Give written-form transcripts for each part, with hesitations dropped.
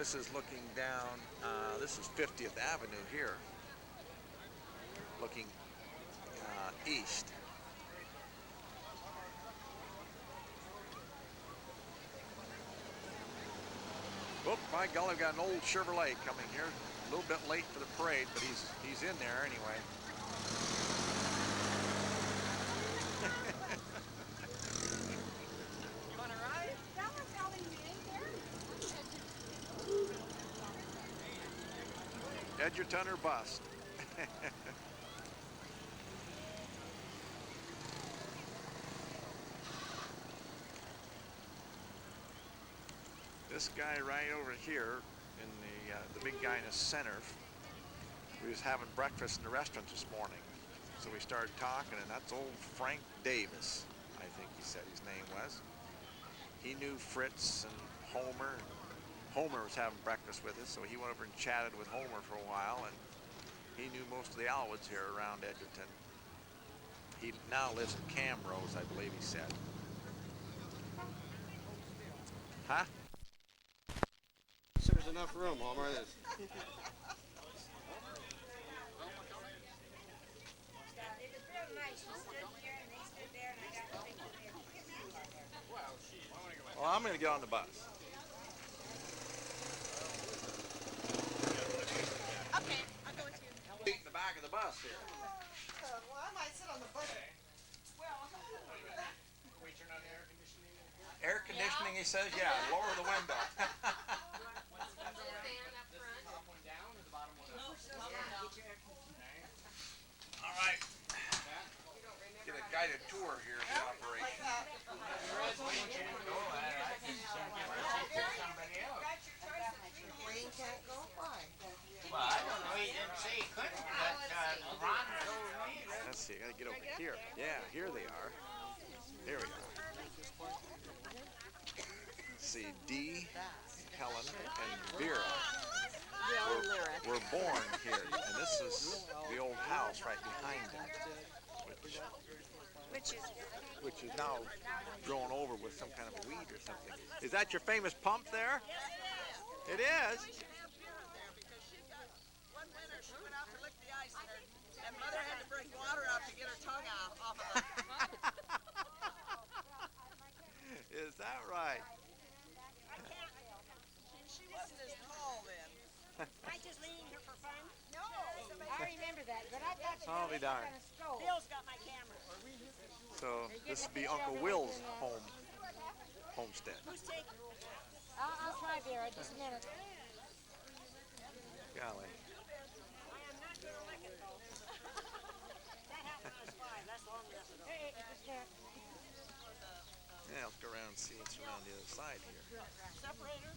This is looking down, this is 50th Avenue here, looking east. Whoop, by golly, we've got an old Chevrolet coming here. A little bit late for the parade, but he's in there anyway. You want to ride? Someone's calling me in there. Edgerton or bust. This guy right over here, in the big guy in the center, we was having breakfast in the restaurant this morning. So we started talking, and that's old Frank Davis, I think he said his name was. He knew Fritz and Homer. Homer was having breakfast with us, so he went over and chatted with Homer for a while, and he knew most of the Alwoods here around Edgerton. He now lives in Camrose, I believe he said. Huh? So there's enough room, Homer. It was real nice. You stood here and they stood there and I got to think of it. Well, I'm going to get on the bus. Okay, I'll go with you. In the back of the bus here. Well, I might sit on the bus. We turn on the air conditioning. Air conditioning, he says, yeah, lower the window. Top one down or the bottom one up? All right. Get a guided tour here of the operation. Wayne can't go? Why? Well, I don't know, he didn't say he couldn't, but Ron told me. Let's see, I gotta get over here. Yeah, here they are. Here we are. Let's see, Dee, Helen, and Vera were born here. And this is the old house right behind them, which is now grown over with some kind of a weed or something. Is that your famous pump there? It is. One winter she went out to lick the ice and Mother had to bring water out to get her tongue out off of it. Is that right? She wasn't as tall then. I just leaned her for fun. No. I remember that, but I thought she I'll be darned. gonna stroll. Bill's got my camera. So this would be Uncle Will's homestead. Who's taking? I'll try Vera just a minute. Golly. I am not gonna lick it though. That happened when I was 5. That's long enough ago. Hey, just there. Yeah, let's go around and see what's around the other side here. Separator?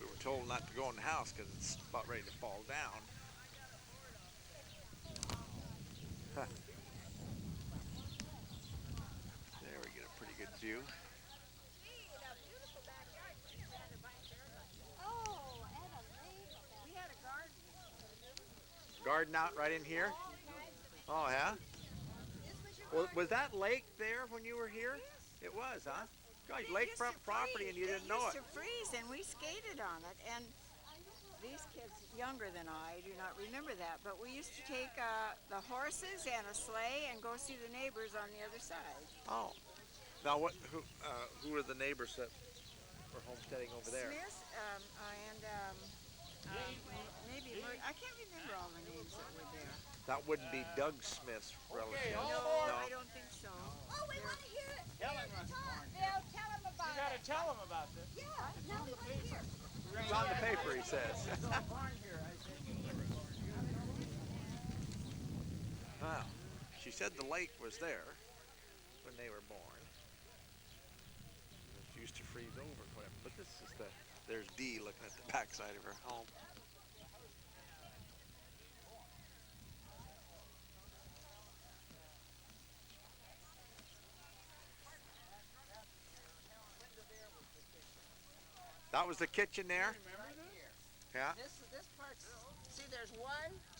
We were told not to go in the house because it's about ready to fall down. Huh. There we get a pretty good view. Oh, and a lake. We had a garden. Garden out right in here? Oh, yeah? Well, was that lake there when you were here? It was, huh? God, lakefront property and you didn't know It it. used to freeze and we skated on it, and these kids younger than I do not remember that, but we used to take the horses and a sleigh and go see the neighbors on the other side. Oh. Now, who were the neighbors that were homesteading over there? Smith maybe I can't remember all the names that were there. That wouldn't be Doug Smith's relatives. No, I don't think so. Oh, we want to hear it. Helen was born. Bill, tell him about You gotta tell him about this. it. Yeah, now we want to hear it. It's on the paper, he says. Born here, I think. Wow. She said the lake was there when they were born. It used to freeze over or whatever. But this is there's Dee looking at the backside of her home. That was the kitchen there? Yeah? This part's, see, there's 1,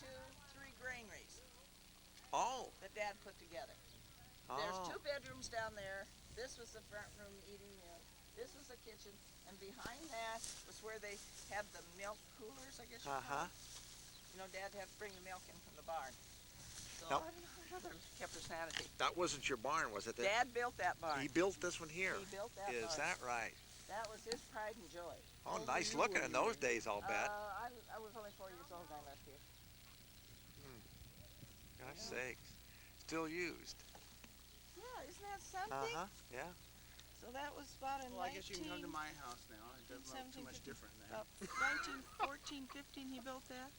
2, 3 granaries Oh. that Dad put together. Oh. There's 2 bedrooms down there. This was the front room eating room. This was the kitchen, and behind that was where they had the milk coolers, I guess you call them. You know, Dad had to bring the milk in from the barn. So Now- I don't know how they kept their sanity. That wasn't your barn, was it? Dad built that barn. He built this one here. He built that Is barn. that right? That was his pride and joy. Oh, nice looking in those days, I'll bet. I was only 4 years old when I left here. Gosh sakes. Still used. Yeah, isn't that something? Yeah. So that was about in Well, I guess you can come to 19... my house now. It doesn't look too much different than that. About 1914, 15 he built that.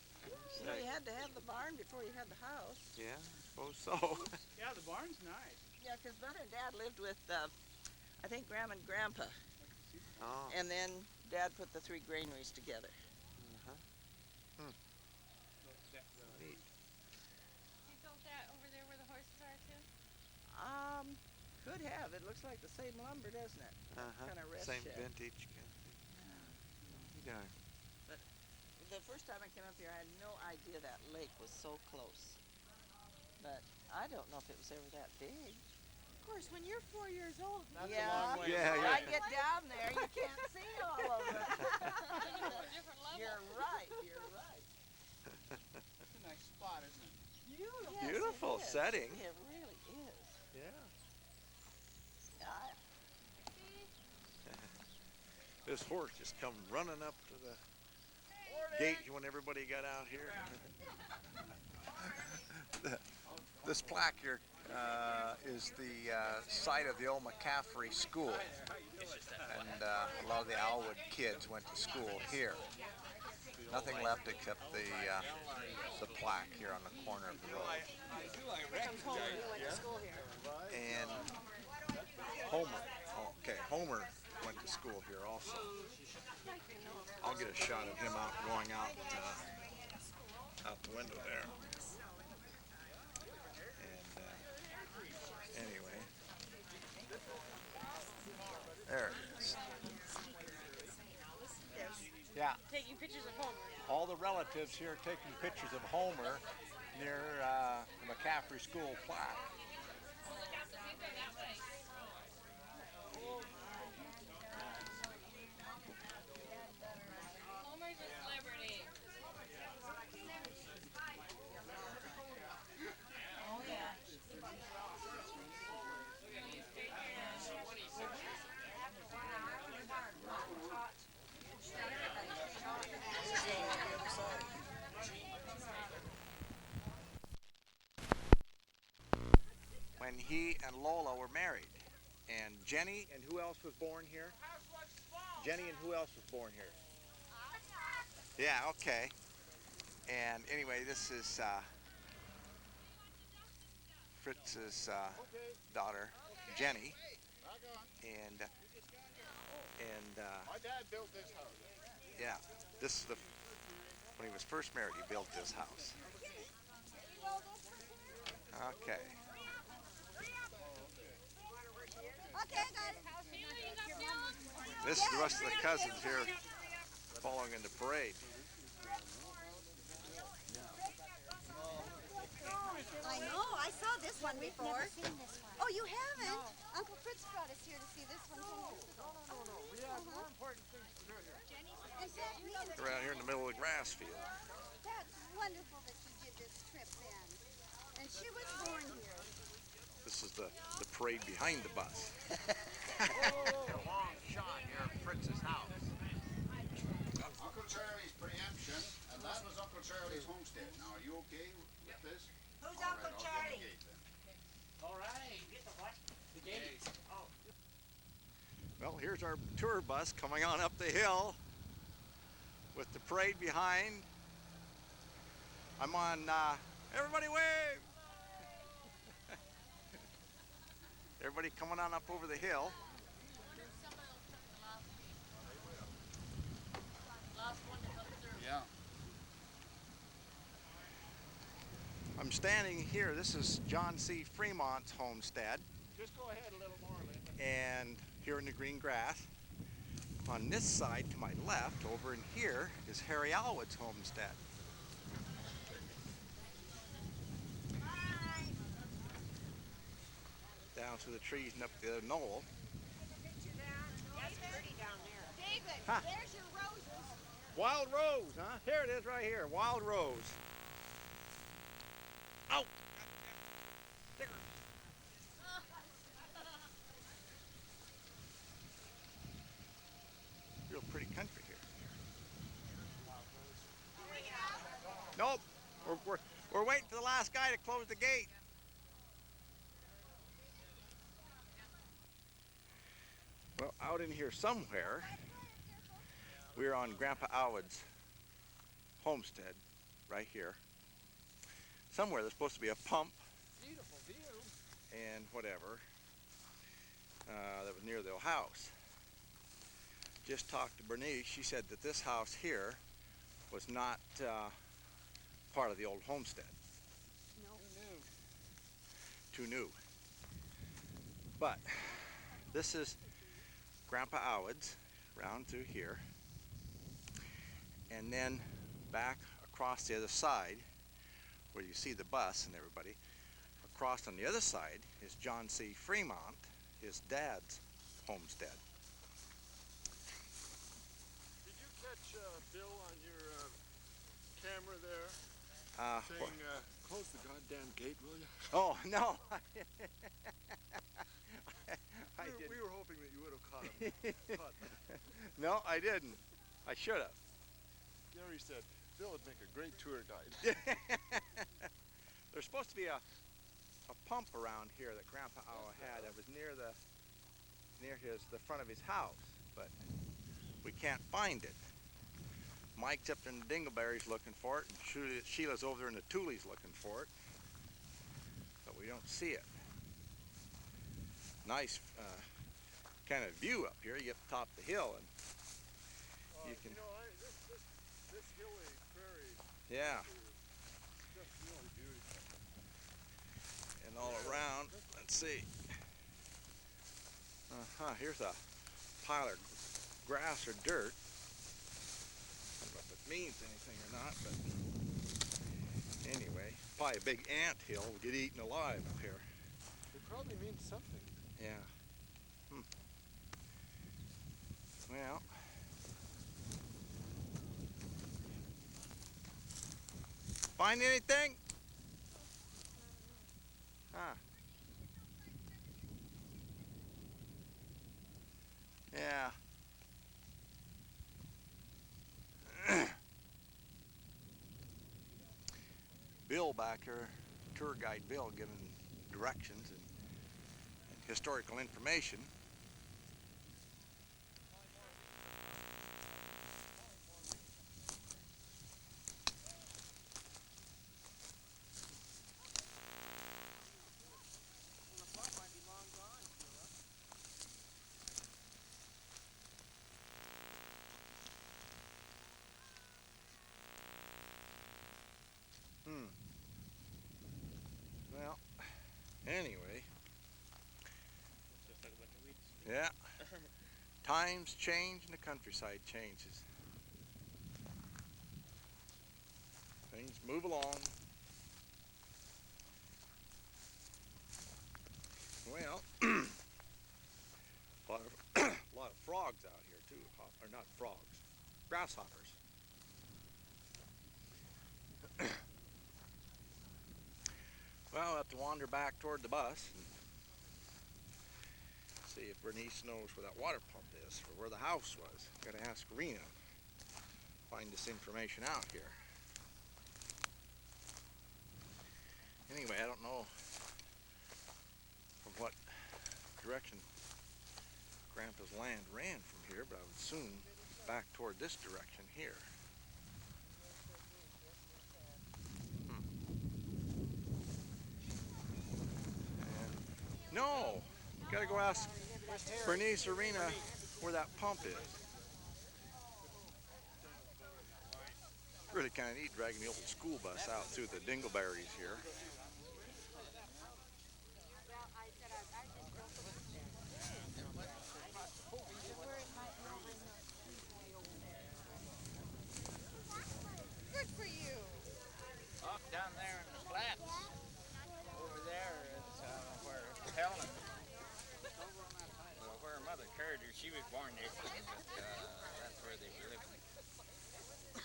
You know, you had to have the barn before you had the house. Yeah, suppose so. Yeah, the barn's nice. Yeah, because Mother and Dad lived with, I think, Grandma and Grandpa. Oh. And then Dad put the 3 granaries together. Neat. You built that over there where the horses are too? Could have. It looks like the same lumber, doesn't it? Kinda rest Same shed. vintage. Yeah. The first time I came up here, I had no idea that lake was so close. But I don't know if it was ever that big. Of course, when you're 4 years old, That's Yeah. a long way. Yeah, When yeah. I get down there, you can't see all of it. it's a different level. You're right. You're right. It's a nice spot, isn't it? Beautiful. Beautiful setting. It really is. Yeah. I- This horse just come running up to the gate when everybody got out here. This plaque here is the site of the old McCaffrey School, and a lot of the Alwood kids went to school here. Nothing left except the plaque here on the corner of the road. And Homer, Homer went to school here also. I'll get a shot of him going out the window there. And anyway, there it is. Yeah, Taking pictures of Homer. all the relatives here taking pictures of Homer near the McCaffrey School plaque. Homer's a celebrity. When he and Lola were married. And Jenny, and who else was born here? Jenny and who else was born here? Yeah, okay. And anyway, this is Fritz's daughter, Jenny. And My dad built this house. yeah, this is when he was first married, he built this house. Okay. This is the rest of the cousins here following in the parade. I know, I saw this one before. Oh, you haven't? Uncle Fritz brought us here to see this one. No. We have more important things to do here. Exactly. We're out here in the middle of the grass field. That's wonderful that you did this trip then. And she was born here. This is the parade behind the bus. A long shot here of Fritz's house. Uncle Charlie's preemption, and that was Uncle Charlie's homestead. Now, are you okay with this? Who's All Uncle right, I'll get Charlie? the gate then. All right, get the what? The gate. Oh. Well, here's our tour bus coming on up the hill with the parade behind. I'm on, everybody wave! Everybody coming on up over the hill. Yeah. I'm standing here. This is John C. Fremont's homestead. Just go ahead a little more, Linda. And here in the green grass. On this side to my left, over in here, is Harry Alwood's homestead. Down through the trees and up the knoll. down there. David, Huh. there's your roses. Wild rose, huh? Here it is right here. Wild rose. Ow! Sticker. Real pretty country here. Nope. We're waiting for the last guy to close the gate. Well, out in here somewhere, we're on Grandpa Alwood's homestead, right here. Somewhere there's supposed to be a pump Beautiful view. and whatever that was near the house. Just talked to Bernice. She said that this house here was not part of the old homestead. No. Too new. But this is Grandpa Alwood's round through here, and then back across the other side where you see the bus and everybody. Across on the other side is John C. Fremont, his dad's homestead. Did you catch Bill on your camera there saying, What? close the goddamn gate, will you? Oh no! I didn't. We were hoping that you would have caught him. No, I didn't. I should have. Gary said Bill would make a great tour guide. There's supposed to be a pump around here that Grandpa Owl had that was near the front of his house, but we can't find it. Mike's up in the Dingleberries looking for it, and Sheila's over there in the Tulies looking for it, but we don't see it. Nice kind of view up here. You get to the top of the hill, and you can. You know, this hilly prairie Yeah. is just really beautiful. And all around, let's see. Here's a pile of grass or dirt. I don't know if it means anything or not, but anyway, probably a big ant hill will get eaten alive up here. It probably means something. Yeah. Well. Find anything? Huh. Yeah. Bill back here, tour guide Bill, giving directions and historical information. Well, anyway. Yeah. Times change and the countryside changes. Things move along. Well, a lot of frogs out here too, or not frogs, grasshoppers. Well, I'll have to wander back toward the bus and see if Bernice knows where that water pump is, or where the house was. Gotta ask Rena. Find this information out here. Anyway, I don't know from what direction Grandpa's land ran from here, but I would assume back toward this direction here. No, you gotta go ask Bernice or Rena where that pump is. Really kind of neat dragging the old school bus out through the Dingleberries here. Good for you. Off down there in the flats. Over there is where Helen, where her mother carried her. She was born there.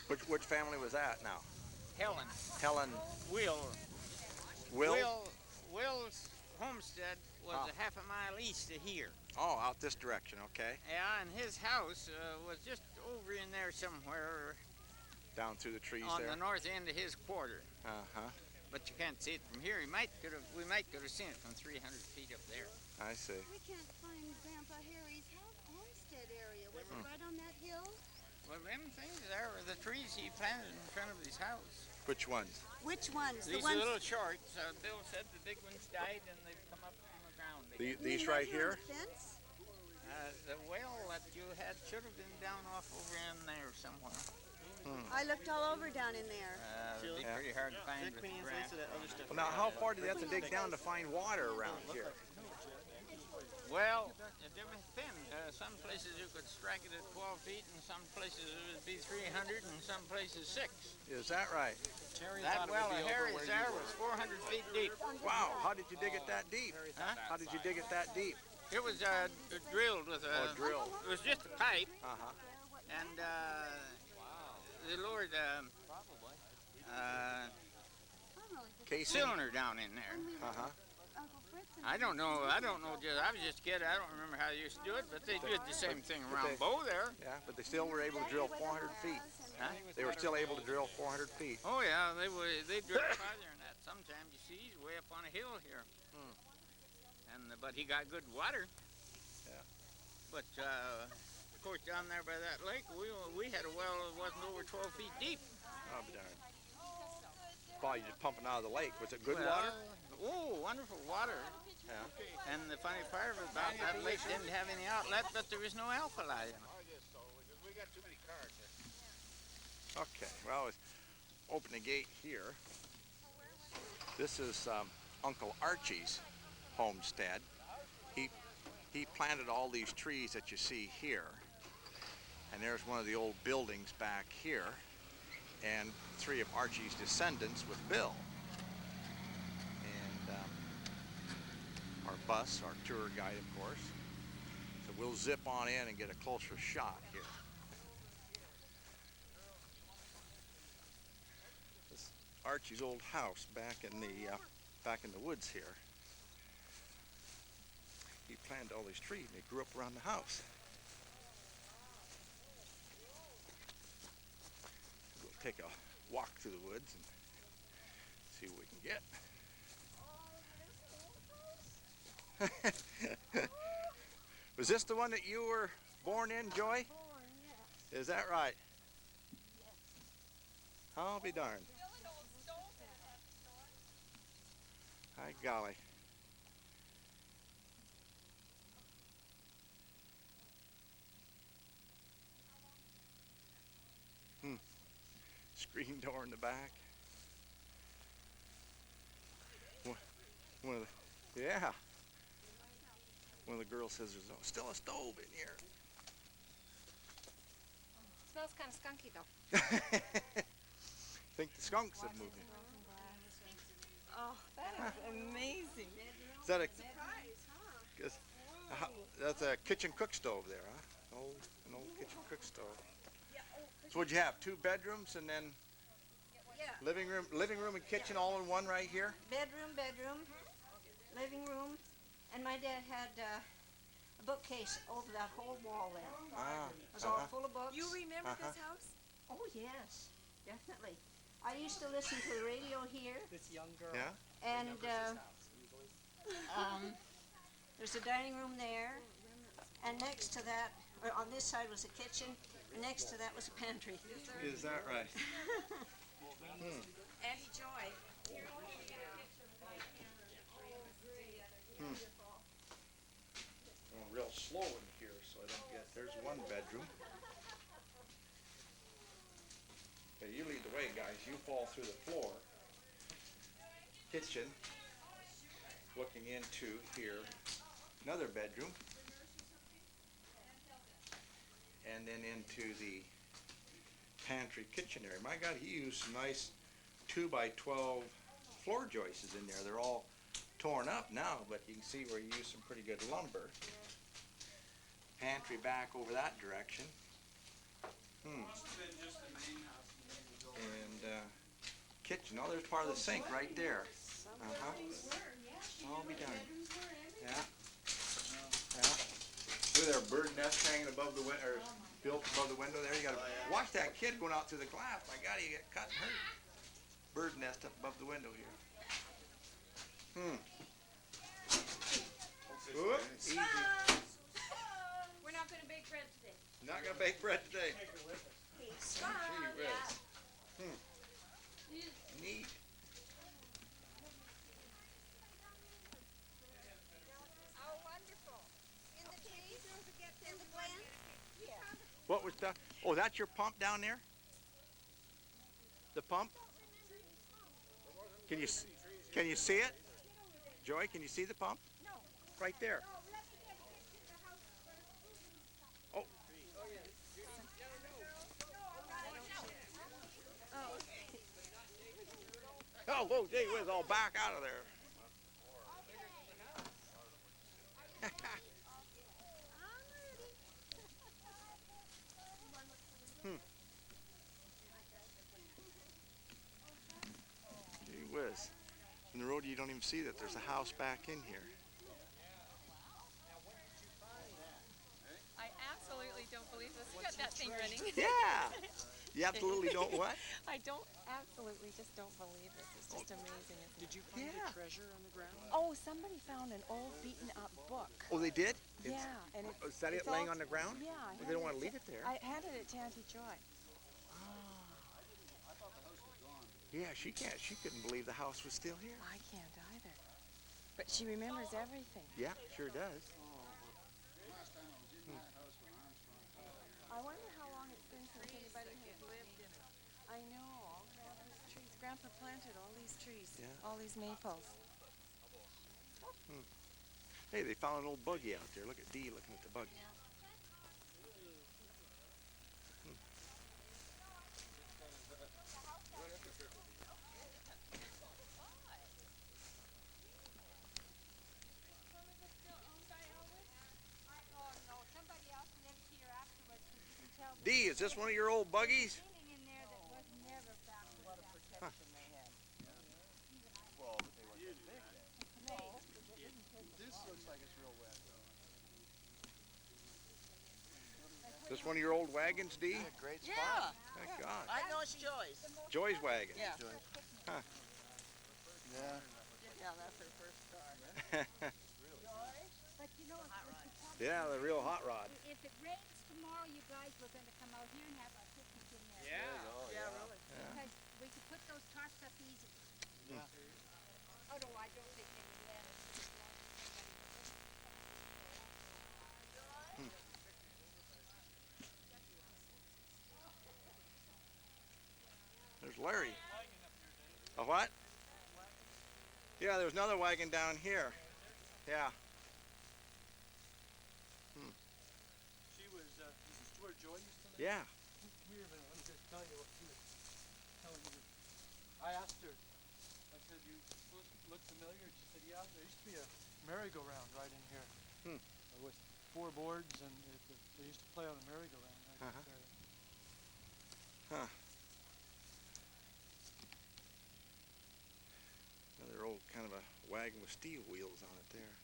Which family was that now? Helen. Helen Will. Will? Will's homestead was Ah. a half a mile east of here. Oh, out this direction, okay. Yeah, and his house was just over in there somewhere Down through the trees on there. the north end of his quarter. Uh-huh. But you can't see it from here. We might could have seen it from 300 feet up there. I see. We can't find Grandpa Harry's homestead area. Was it right on that hill? Well, them things there were the trees he planted in front of his house. Which ones? Which ones? These the ones little shorts. Bill said the big ones died and they've come up from the ground. The, you these mean right here here? on the fence? The well that you had should have been down off over in there somewhere. I looked all over down in there. It'd be pretty hard to find with the grass. Well, now, how far do they have to dig down to find water around here? Well, it depends. Some places you could strike it at 12 feet, and some places it would be 300, and some places 6. Is that right? That well of Harry's there was 400 feet deep. Wow, how did you dig it that deep? Huh? How did you dig it that deep? It was drilled with a. Oh, drilled. It was just a pipe, Uh-huh. and they lowered Casing? cylinder down in there. Uh-huh. Uncle Fritz and I don't know. I was just a kid. I don't remember how they used to do it, but they did the same thing around Bow there. Yeah, but they still were able to drill 400 feet. Huh? They were still able to drill 400 feet. Oh yeah, they drilled farther than that. Sometimes you see he's way up on a hill here. But he got good water. Yeah. But of course down there by that lake, we had a well that wasn't over 12 feet deep. Oh, be darned. Probably just pumping out of the lake. Was it good Well, water? Oh, wonderful water. Yeah. And the funny part about that lake didn't have any outlet, but there was no alkali in it. I guess so, because we got too many cars there. Okay, well, let's open the gate here. This is Uncle Archie's homestead. He planted all these trees that you see here. And there's one of the old buildings back here. And 3 of Archie's descendants with Bill. And our bus, our tour guide, of course. So we'll zip on in and get a closer shot here. This is Archie's old house back in the woods here. He planted all these trees and they grew up around the house. We'll take a walk through the woods and see what we can get. Was this the one that you were born in, Joy? born, yes. Is that right? I'll be darned. Hi, golly. Screen door in the back. One of the, yeah. One of the girls says there's still a stove in here. Smells kind of skunky though. Think the skunks have moved in. Oh, that is amazing. Is that a? Surprise, huh? Guess, that's a kitchen cook stove there, huh? An old kitchen cook stove. So what'd you have? 2 bedrooms and then Yeah. living room and kitchen all in one right here? Bedroom, living room, and my dad had a bookcase over that whole wall there. Ah. It was all full of books. You remember this house? Oh yes, definitely. I used to listen to the radio here, This young girl. Yeah. and there's a dining room there, and next to that, or on this side was a kitchen, and next to that was a pantry. Is that right? Auntie Joy. Going real slow in here, so I don't get. There's 1 bedroom. Okay, you lead the way, guys. You fall through the floor. Kitchen. Looking into here, another bedroom. And then into the pantry kitchen area. My God, he used some nice 2x12 floor joists in there. They're all torn up now, but you can see where he used some pretty good lumber. Pantry back over that direction. Must have been just the main house. and kitchen. Oh, there's part of the sink right there. All be done. Yeah. Yeah. Look at there, bird nest hanging above the window, or built above the window there. You gotta watch that kid going out through the glass. My God, you get cut and hurt. Bird nest up above the window here. Whoop, easy. We're not going to bake bread today. Not gonna bake bread today. Hey, Gee whiz. Neat. Oh, wonderful. In the trees, in the plant? Yeah. What was that? Oh, that's your pump down there? The pump? Can you see it? Joy, can you see the pump? No. Right there. Oh. Oh, whoa, gee whiz, I'll back out of there. Gee whiz. In the road, you don't even see that there's a house back in here. I absolutely don't believe this. You got that thing running. Yeah. You absolutely don't what? I absolutely just don't believe this. It's just amazing. Did you find a treasure on the ground? Oh, somebody found an old beaten up book. Oh, they did? Yeah. And Is that it laying on the ground? Yeah. Well, they don't want to leave it there. I handed it to Auntie Joy. Yeah, she couldn't believe the house was still here. I can't either. But she remembers everything. Yeah, sure does. I wonder how long it's been since anybody has lived in it. I know, all Grandpa's trees. Grandpa planted all these trees, all these maples. Hey, they found an old buggy out there. Look at Dee looking at the buggy. Dee, is this one of your old buggies? Huh. This looks like it's real wet. This one of your old wagons, Dee? Great Yeah. Thank God. I know it's Joy's. Joy's wagon. Yeah. Huh. Yeah. Yeah, that's her first car. But you know, Yeah, the real hot rod. if it rains tomorrow, you guys were going to come out here and have a picnic in there. Yeah, really. Because we could put those tarps up easy. Yeah. Oh, no, I don't think they would let us. There's Larry. A what? Yeah, there's another wagon down here. Yeah. She was, this is where Joy used to live? Yeah. Come here a minute, let me just tell you what she was telling me. I asked her, I said, you look familiar? She said, yeah, there used to be a merry-go-round right in here. With 4 boards, and they used to play on a merry-go-round right there. Huh. Another old kind of a wagon with steel wheels on it there.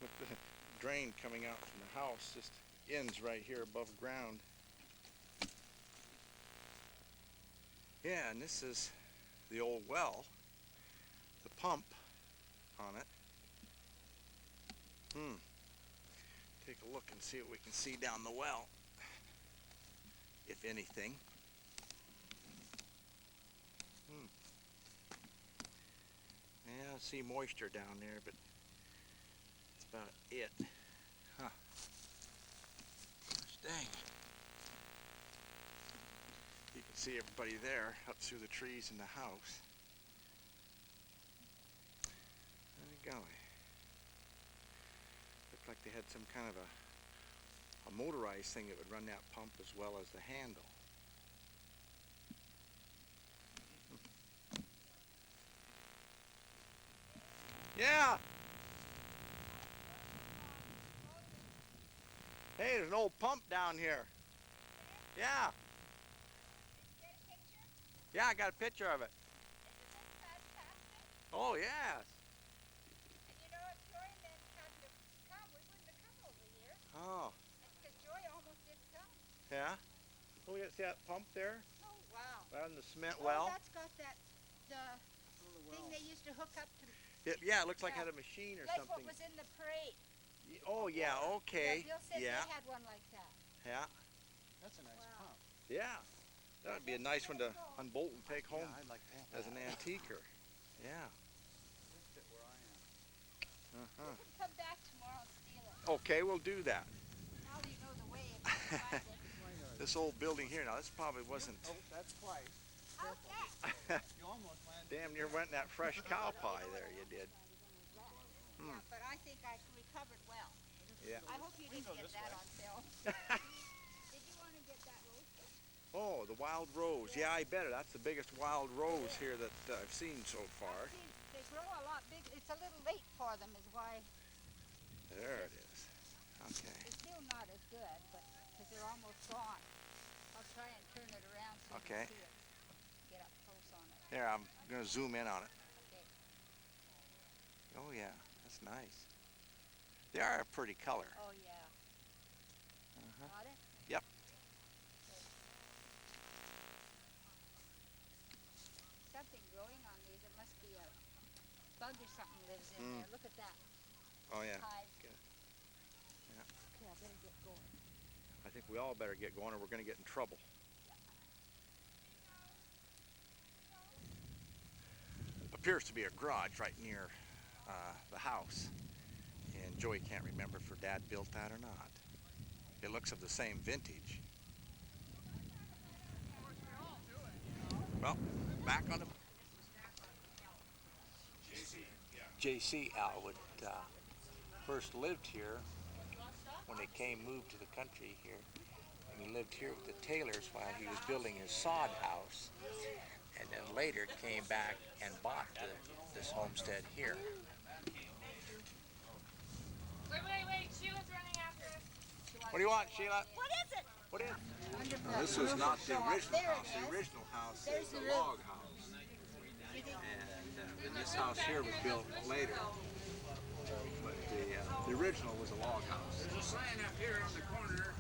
With the drain coming out from the house just ends right here above ground. Yeah, and this is the old well, the pump on it. Take a look and see what we can see down the well, if anything. Yeah, I see moisture down there, but that's about it. Huh. Gosh dang. You can see everybody there up through the trees in the house. Golly. Looked like they had some kind of a motorized thing that would run that pump as well as the handle. Yeah. Hey, there's an old pump down here. Yeah. Yeah, I got a picture of it. Oh, yes. And you know, if Joy then hadn't have come, we wouldn't have come over here. Oh, Because Joy almost didn't come. yeah. Oh, you see that pump there? Oh, wow. Right on the cement well? That's got that, the thing they used to hook up to. Yeah, it looks like it had a machine or Like something. what was in the parade. Oh, yeah, okay. Bill said Yeah, they had one like that. yeah, That's a nice pump. yeah. That would be a nice one to unbolt and take home Yeah, I'd like to have as an antiquer. Yeah. Uh-huh. Come back tomorrow and steal it. Okay, we'll do that. Now you know the way if you find it. This old building here, now this probably wasn't, Oh, that's twice. Okay. You almost landed. damn near went in that fresh cow pie there, you did. Yeah, but I think I recovered well. Yeah. I hope you didn't get that on film. Did you want to get that roasted? Oh, the wild rose. Yeah, I bet it. That's the biggest wild rose here that I've seen so far. See, they grow a lot big. It's a little late for them is why There it is. Okay. it's still not as good, but because they're almost gone. I'll try and turn it around so Okay. you can see it. Get up close on it. Here, I'm going to zoom in on it. Okay. Oh, yeah. That's nice. They are a pretty color. Oh, yeah. Uh-huh. Got it? Yep. Something growing on these. It must be a bug or something lives in there. Look at that. Oh, yeah. Hive. Good. Yeah. Okay, I better get going. I think we all better get going or we're going to get in trouble. Appears to be a garage right near the house. And Joey can't remember if her dad built that or not. It looks of the same vintage. Well, back on the... J.C. Alwood first lived here when they moved to the country here. And he lived here with the Taylors while he was building his sod house. And then later came back and bought this homestead here. Wait, Sheila's running after us. What do you want, Sheila? What is it? What is it? Now, this was not the original house. The original house is the log house. And this house here was built later. But the original was a log house. There's a sign up here on the corner.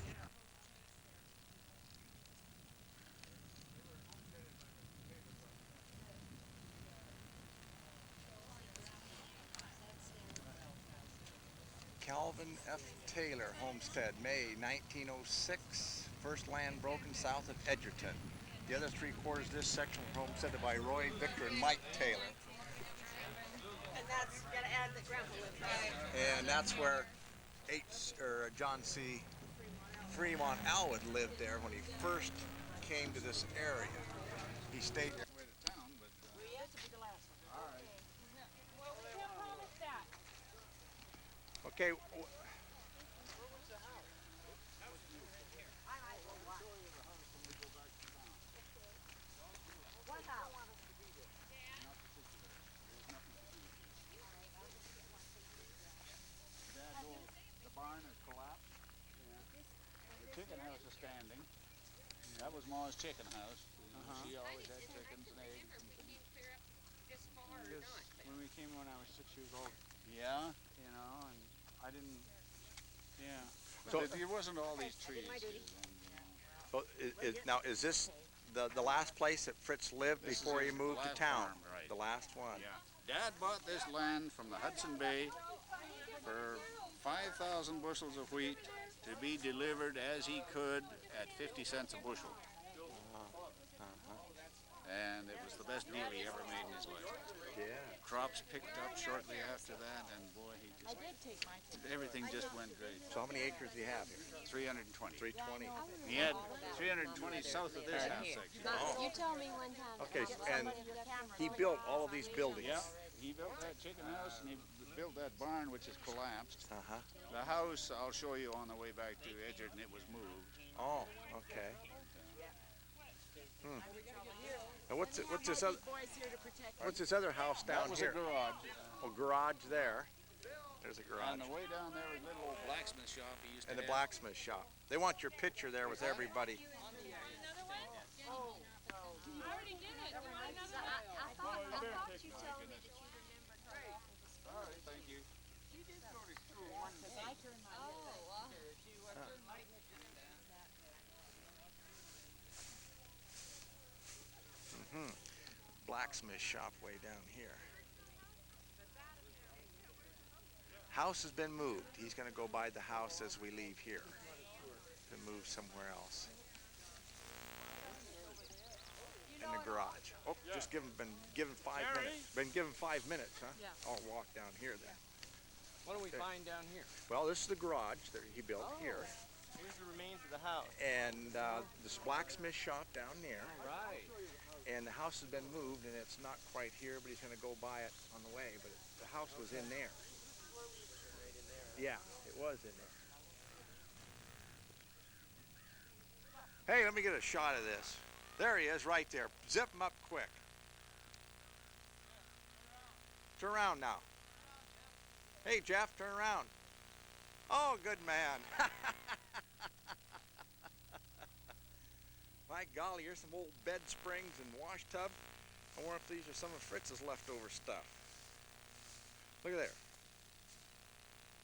Calvin F. Taylor Homestead, May 1906. First land broken south of Edgerton. The other 3/4 of this section were homesteaded by Roy, Victor, and Mike Taylor. And that's got to add that Grandpa lived there. And that's where John C. Fremont Alwood lived there when he first came to this area. He stayed there. Way to town, but This will be the last one. all right. Well, we can't promise that. Okay. What house? The barn is collapsed. The chicken house is standing. That was Ma's chicken house. She always had chickens and eggs. When we came when I was 6 years old, Yeah. you know, and I didn't, Yeah. So- But there wasn't all these trees. So now, is this the last place that Fritz lived This is before he his moved to last town? farm, right. The last one. Yeah. Dad bought this land from the Hudson Bay for 5,000 bushels of wheat to be delivered as he could at 50 cents a bushel. And it was the best deal he ever made in his life. Yeah. Crops picked up shortly after that, and boy, everything just went great. So how many acres do you have here? 320. 320. He had 320 south of this house section. You told me one time. Okay, and he built all of these buildings. Yeah, he built that chicken house and he built that barn, which is collapsed. Uh-huh. The house, I'll show you on the way back to Edgerton, it was moved. Oh, okay. And what's this other house That down was here? a garage. Oh, garage there. There's a On garage. the way down there was a little old blacksmith shop he used to And the have. blacksmith shop. They want your picture there with everybody. Thank you. Blacksmith shop way down here. House has been moved. He's going to go by the house as we leave here to move somewhere else. In the garage. Oh, just been given 5 minutes. Been given 5 minutes, huh? Yeah. I'll walk down here then. What do we Okay. find down here? Well, this is the garage that he built here. Here's the remains of the house. And this blacksmith shop down there. Right. And the house has been moved, and it's not quite here, but he's going to go by it on the way. But the house was in there. Yeah, it was in there. Hey, let me get a shot of this. There he is, right there. Zip him up quick. Turn around now. Hey, Jeff, turn around. Oh, good man. My golly, here's some old bed springs and wash tub. I wonder if these are some of Fritz's leftover stuff. Look at there.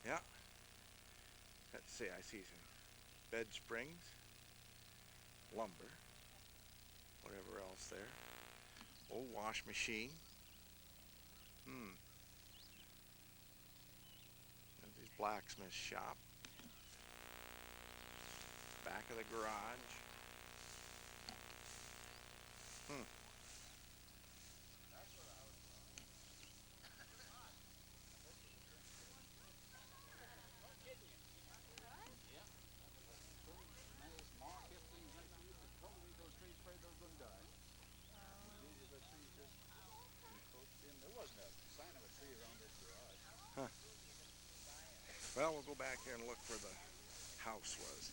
Yeah. Let's see, I see some bed springs, lumber, whatever else there. Old wash machine. There's his blacksmith shop. Back of the garage. There wasn't a sign of a tree around this garage. Well, we'll go back there and look where the house was.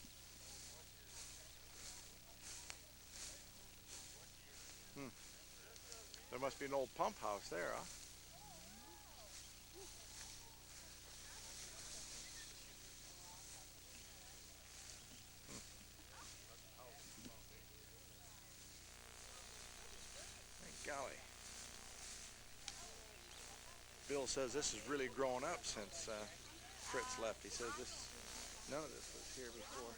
There must be an old pump house there, huh? Thank golly. Bill says this has really grown up since Fritz left. He says none of this was here before.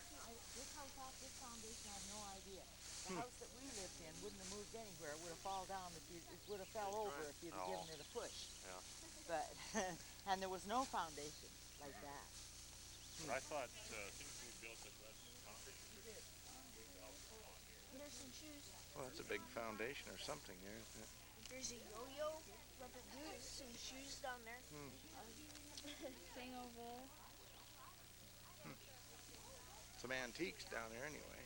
This house off this foundation, I have no idea. The house that we lived in wouldn't have moved anywhere. It would have fallen down it would have fell over if you'd have given it a push. Yeah. But, and there was no foundation like that. But I thought things we built at West Congress. There's some shoes. Well, that's a big foundation or something there, isn't it? There's a yo-yo, rubber boots, some shoes down there. Thing over there. Some antiques down there anyway.